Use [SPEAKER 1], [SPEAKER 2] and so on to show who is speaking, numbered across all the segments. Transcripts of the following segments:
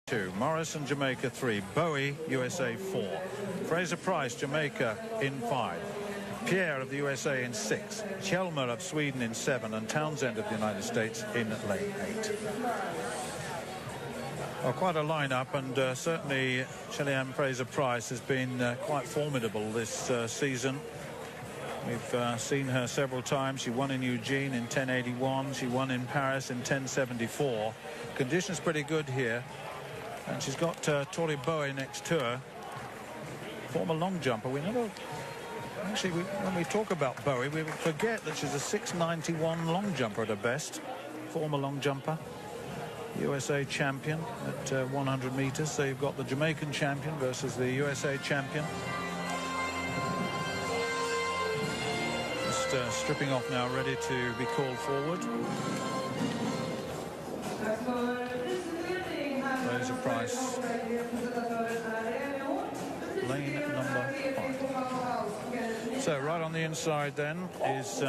[SPEAKER 1] 2, Morrison, Jamaica 3, Bowie, USA 4, Fraser Price, Jamaica in 5, Pierre of the USA in 6, Chelmer of Sweden in 7, and Townsend of the United States in lane 8. Well, quite a lineup, and certainly Shelly Fraser Price has been quite formidable this season. We've seen her several times. She won in Eugene in 10:81. She won in Paris in 10:74. Conditions pretty good here. And she's got Tori Bowie next to her. Former long jumper. We never... Actually, when we talk about Bowie, we forget that she's a 6'91" long jumper at her best. Former long jumper. USA champion at 100 meters. So you've got the Jamaican champion versus the USA champion. Stripping off now, ready to be called forward. Fraser Price, lane number 5. So right on the inside then is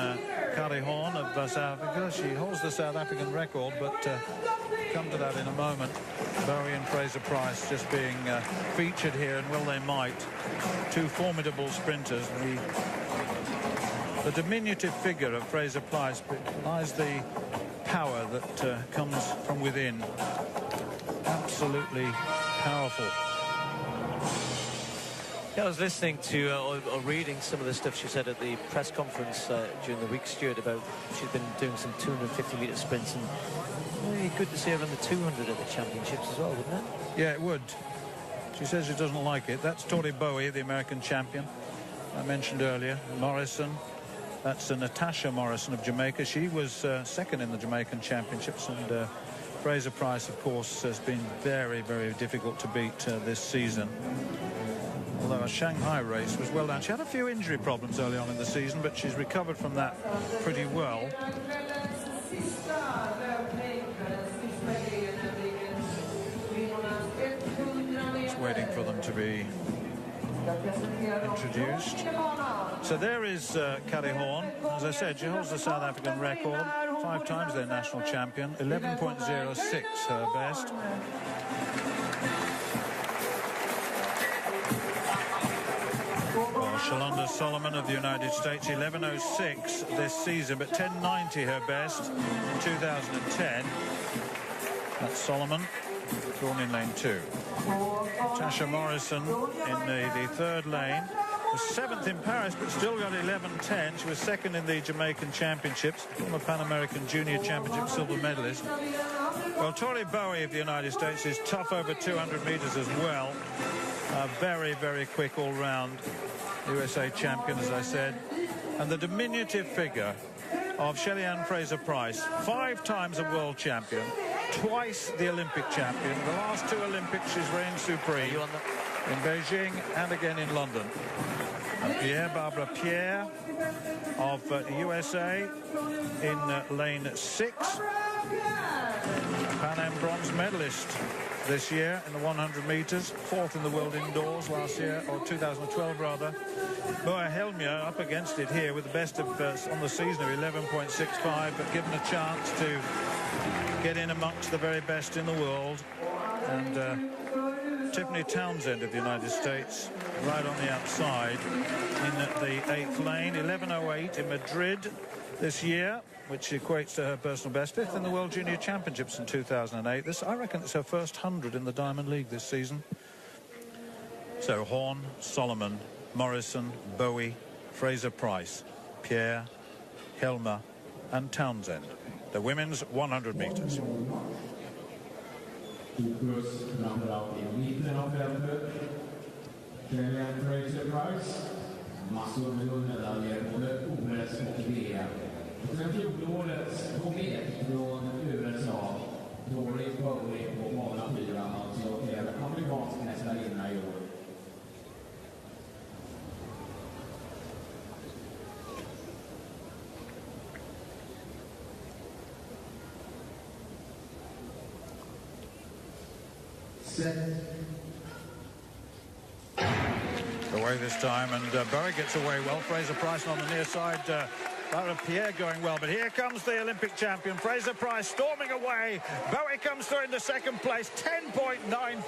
[SPEAKER 1] Kari Horn of South Africa. She holds the South African record, but come to that in a moment. Bowie and Fraser Price just being featured here, and well they might. Two formidable sprinters. The diminutive figure of Fraser Price lies the power that comes from within. Absolutely powerful.
[SPEAKER 2] Yeah, I was listening to or reading some of the stuff she said at the press conference during the week, Stuart, about she'd been doing some 250-metre sprints, and really good to see her on the 200 at the championships as well, wouldn't it?
[SPEAKER 1] Yeah, it would. She says she doesn't like it. That's Tori Bowie, the American champion I mentioned earlier. Morrison. That's Natasha Morrison of Jamaica. She was second in the Jamaican championships, and Fraser Price, of course, has been very, very difficult to beat this season. Although a Shanghai race was well done. She had a few injury problems early on in the season, but she's recovered from that pretty well. Just waiting for them to be introduced. So there is Kari Horn. As I said, she holds the South African record, 5 times their national champion, 11.06 her best. Well, Shalonda Solomon of the United States, 11.06 this season, but 10.90 her best in 2010. That's Solomon, drawn in lane 2. Tasha Morrison in the third lane. Was 7th in Paris, but still got 11.10. She was second in the Jamaican Championships, former Pan American Junior Championship silver medalist. Well, Tori Bowie of the United States is tough over 200 meters as well. Very, very quick all-round USA champion, as I said. And the diminutive figure of Shelly Fraser Price, 5 times a world champion, twice the Olympic champion. The last 2 Olympics she's reigned supreme, in Beijing and again in London. Barbara Pierre of USA in lane 6. Pan Am bronze medalist this year in the 100 meters, 4th in the world indoors last year, or 2012 rather. Boa Helmia up against it here with the best of on the season of 11.65, but given a chance to get in amongst the very best in the world. And Tiffany Townsend of the United States right on the outside in the 8th lane, 11.08 in Madrid this year, which equates to her personal best, 5th in the World Junior Championships in 2008. This, I reckon, it's her first 100 in the Diamond League this season. So Horn, Solomon, Morrison, Bowie, Fraser Price, Pierre, Helmer and Townsend. The women's 100 meters.
[SPEAKER 3] Fraser Price, massor med guldmedaljer, både OS och VM. Och sen fjolårets komet från USA, Tori Bowie på bana 4, alltså är amerikansk mästarinna i år.
[SPEAKER 1] Away this time, and Bowie gets away well. Fraser Price on the near side That was Pierre going well, but here comes the Olympic champion, Fraser Price, storming away. Bowie comes through into second place, 10.9.